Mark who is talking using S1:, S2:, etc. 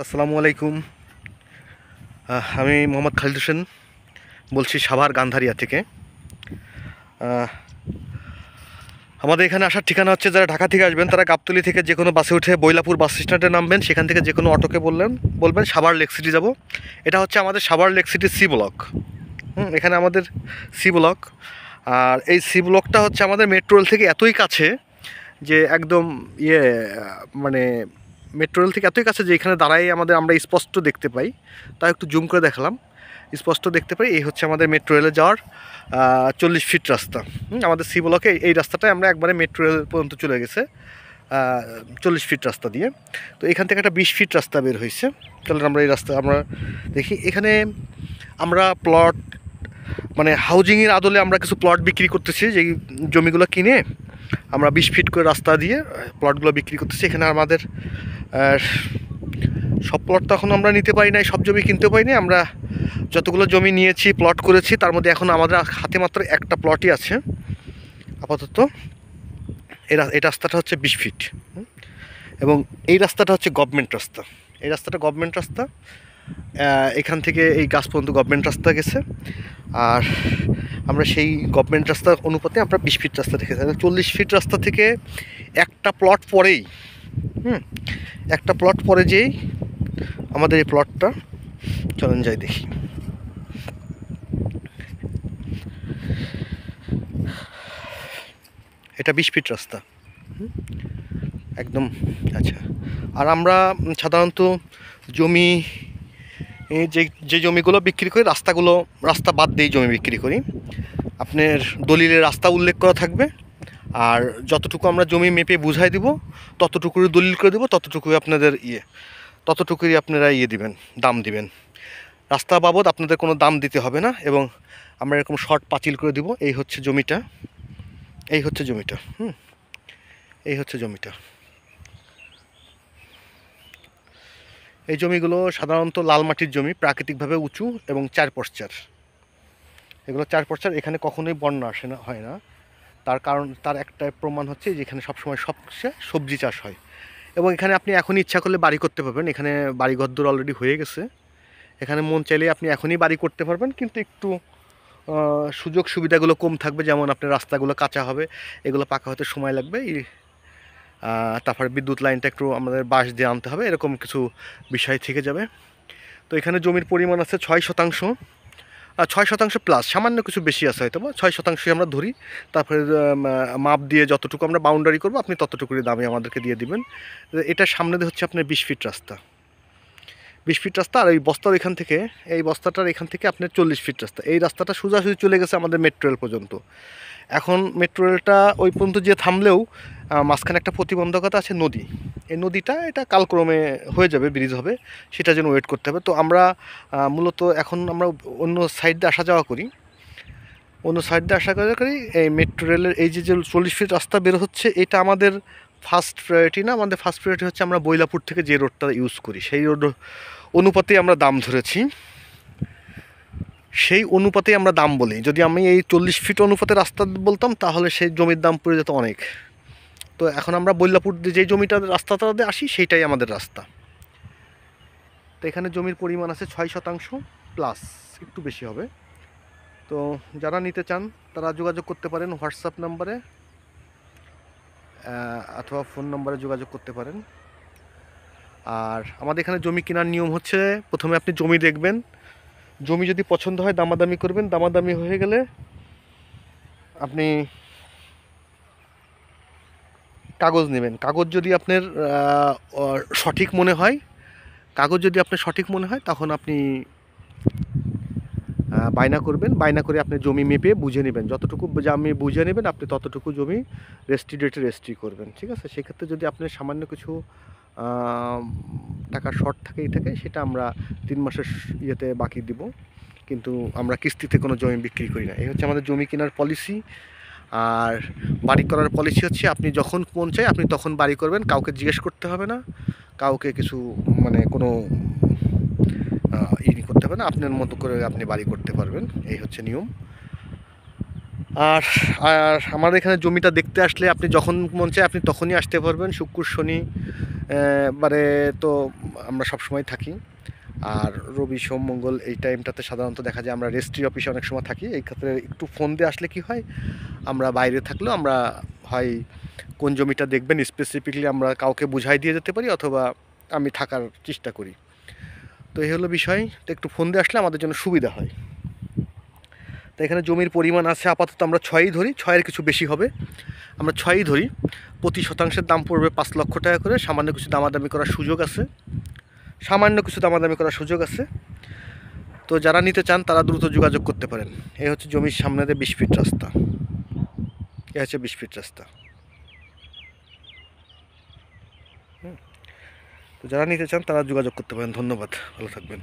S1: আসসালামু আলাইকুম। আমি মোহাম্মদ খালিদ হোসেন বলছি সাভার গান্ধারিয়া থেকে। আমাদের এখানে আসার ঠিকানা হচ্ছে, যারা ঢাকা থেকে আসবেন তারা গাবতলী থেকে যে কোনো বাসে উঠে বৈলাপুর বাস স্ট্যান্ডে নামবেন, সেখান থেকে যে কোনো অটোকে বলবেন সাভার লেক সিটি যাব। এটা হচ্ছে আমাদের Savar lake city C block. এখানে আমাদের সি ব্লক। আর এই সি ব্লকটা হচ্ছে আমাদের মেট্রো রেল থেকে এতই কাছে যে একদম মানে মেট্রো রেল থেকে এতই কাছে যে এখানে দাঁড়াই আমরা স্পষ্ট দেখতে পাই। তাই একটু জুম করে দেখালাম, স্পষ্ট দেখতে পাই। এই হচ্ছে আমাদের মেট্রো রেলে যাওয়ার 40 ফিট রাস্তা। আমাদের সি ব্লকে এই রাস্তাটায় আমরা একবারে মেট্রো রেল পর্যন্ত চলে গেছে 40 ফিট রাস্তা দিয়ে। তো এখান থেকে একটা 20 ফিট রাস্তা বের হয়েছে। তাহলে আমরা এই রাস্তা আমরা দেখি। এখানে আমরা প্লট মানে হাউজিংয়ের আদলে আমরা কিছু প্লট বিক্রি করতেছি, যেই জমিগুলো কিনে আমরা 20 ফিট করে রাস্তা দিয়ে প্লটগুলো বিক্রি করতেছি। এখানে আমাদের সব প্লট তো এখন আমরা নিতে পারি নাই, সব জমি কিনতে পারি নাই। আমরা যতগুলো জমি নিয়েছি, প্লট করেছি, তার মধ্যে এখন আমাদের হাতে মাত্র একটা প্লটই আছে আপাতত। এই রাস্তাটা হচ্ছে 20 ফিট এবং এই রাস্তাটা হচ্ছে গভর্নমেন্ট রাস্তা। এই রাস্তাটা গভর্নমেন্ট রাস্তা। এখান থেকে এই গাছ পর্যন্ত গভর্নমেন্ট রাস্তা গেছে। আর আমরা সেই গভর্নমেন্ট রাস্তার অনুপাতে আমরা 20 ফিট রাস্তা রেখেছি। 40 ফিট রাস্তা থেকে একটা প্লট পরেই একটা প্লট পরে যেই আমাদের এই প্লটটা, চলেন যাই দেখি। এটা 20 ফিট রাস্তা একদম। আচ্ছা, আর আমরা সাধারণত জমি যে জমিগুলো বিক্রি করি, রাস্তা বাদ দিয়ে জমি বিক্রি করি। আপনার দলিলে রাস্তা উল্লেখ করা থাকবে, আর যতটুকু আমরা জমি মেপে বুঝাই দিব ততটুকুই দলিল করে দেবো, ততটুকুই আপনারা দিবেন, দাম দিবেন। রাস্তা বাবদ আপনাদের কোনো দাম দিতে হবে না। এবং আমরা এরকম শর্ট পাঁচিল করে দিব। এই হচ্ছে জমিটা। এই হচ্ছে জমিটা। এই জমিগুলো সাধারণত লাল মাটির জমি, প্রাকৃতিকভাবে উঁচু এবং 4 পশ্চার। এগুলো 4 পশ্চার। এখানে কখনোই বন্যা হয় না। তার কারণ, তার একটা প্রমাণ হচ্ছে যে এখানে সবসময় সবচেয়ে সবজি চাষ হয়। এবং এখানে আপনি এখনই ইচ্ছা করলে বাড়ি করতে পারবেন। এখানে বাড়ি ঘরদোর অলরেডি হয়ে গেছে। এখানে মন চাইলে আপনি এখনই বাড়ি করতে পারবেন, কিন্তু একটু সুযোগ সুবিধাগুলো কম থাকবে। যেমন আপনার রাস্তাগুলো কাঁচা হবে, এগুলো পাকা হতে সময় লাগবে। তারপরে বিদ্যুৎ লাইনটা একটু আমাদের বাঁশ দিয়ে আনতে হবে, এরকম কিছু বিষয় থেকে যাবে। তো এখানে জমির পরিমাণ আছে 6%। 6% প্লাস, সামান্য কিছু বেশি আছে হয়তো বা 6%ই আমরা ধরি। তারপরে মাপ দিয়ে যতটুকু আমরা বাউন্ডারি করবো, আপনি ততটুকুই দামে আমাদেরকে দিয়ে দিবেন। এটা সামনে দিয়ে হচ্ছে আপনার 20 ফিট রাস্তা। 20 ফিট রাস্তা। আর এই বস্তাটার এখান থেকে আপনার 40 ফিট রাস্তা। এই রাস্তাটা সোজাসুজি চলে গেছে আমাদের মেট্রো রেল পর্যন্ত। এখন মেট্রো রেলটা ওই পর্যন্ত যে থামলেও মাঝখানে একটা প্রতিবন্ধকতা আছে, নদী। এই নদীটা এটা কালক্রমে হয়ে যাবে, ব্রিজ হবে, সেটা যেন ওয়েট করতে হবে। তো আমরা মূলত এখন আমরা অন্য সাইড দিয়ে আসা যাওয়া করি। এই মেট্রো রেলের এই যে 40 ফিট রাস্তা বের হচ্ছে, এটা আমাদের ফার্স্ট প্রায়োরিটি না। আমাদের ফার্স্ট প্রায়োরিটি হচ্ছে আমরা বৈলাপুর থেকে যে রোডটা ইউজ করি, সেই রোড অনুপাতেই আমরা দাম ধরেছি। সেই অনুপাতেই আমরা দাম বলি। যদি আমি এই 40 ফিট অনুপাতে রাস্তা বলতাম, তাহলে সেই জমির দাম পড়ে যেত অনেক। তো এখন আমরা বৈলাপুর যেই জমিটার রাস্তাটা দিয়ে আসি, সেইটাই আমাদের রাস্তা। তো এখানে জমির পরিমাণ আছে 6% প্লাস, একটু বেশি হবে। তো যারা নিতে চান তারা যোগাযোগ করতে পারেন হোয়াটসঅ্যাপ নাম্বারে অথবা ফোন নাম্বারে যোগাযোগ করতে পারেন। আর আমাদের এখানে জমি কেনার নিয়ম হচ্ছে, প্রথমে আপনি জমি দেখবেন, জমি যদি পছন্দ হয় দামাদামি করবেন, দামাদামি হয়ে গেলে আপনি কাগজ নেবেন। কাগজ যদি আপনার সঠিক মনে হয় তখন আপনি বায়না করবেন। বায়না করে আপনি জমি মেপে বুঝে নেবেন, যতটুকু জমি বুঝে নেবেন আপনি ততটুকু জমি রেজিস্ট্রি করবেন। ঠিক আছে? সেক্ষেত্রে যদি আপনার সামান্য কিছু টাকার শর্ট থাকে, সেটা আমরা 3 মাসের ইয়েতে বাকি দিব। কিন্তু আমরা কিস্তিতে কোনো জমি বিক্রি করি না। এই হচ্ছে আমাদের জমি কেনার পলিসি। আর বাড়ি করার পলিসি হচ্ছে, আপনি যখন মন চায় আপনি তখন বাড়ি করবেন, কাউকে জিজ্ঞেস করতে হবে না, কাউকে কিছু কোনো করতে হবে না। আপনার মতো করে আপনি বাড়ি করতে পারবেন, এই হচ্ছে নিয়ম। আর আর আমাদের এখানে জমিটা দেখতে আসলে আপনি যখন মন চায় আপনি তখনই আসতে পারবেন। শুক্র শনি বারে তো আমরা সবসময় থাকি। আর রবি সোম মঙ্গল এই টাইমটাতে সাধারণত দেখা যায় আমরা রেজিস্ট্রি অফিসে অনেক সময় থাকি। এই ক্ষেত্রে একটু ফোন দিয়ে আসলে কি হয়, আমরা বাইরে থাকলেও আমরা হয় কোন জমিটা দেখবেন স্পেসিফিকলি আমরা কাউকে বুঝাই দিয়ে যেতে পারি, অথবা আমি থাকার চেষ্টা করি। তো এই হলো বিষয়। তো একটু ফোন দিয়ে আসলে আমাদের জন্য সুবিধা হয়। তো এখানে জমির পরিমাণ আছে আপাতত আমরা 6ই ধরি, 6-এর কিছু বেশি হবে, আমরা 6ই ধরি। প্রতি শতাংশের দাম পড়বে 5 লক্ষ টাকা করে। সামান্য কিছু দামাদামি করার সুযোগ আছে, সামান্য কিছু দামাদামি করার সুযোগ আছে। তো যারা নিতে চান তারা দ্রুত যোগাযোগ করতে পারেন। এই হচ্ছে জমির সামনে দিয়ে 20 ফিট রাস্তা, এ হচ্ছে 20 ফিট রাস্তা। তো যারা নিতে চান তারা যোগাযোগ করতে পারেন। ধন্যবাদ, ভালো থাকবেন।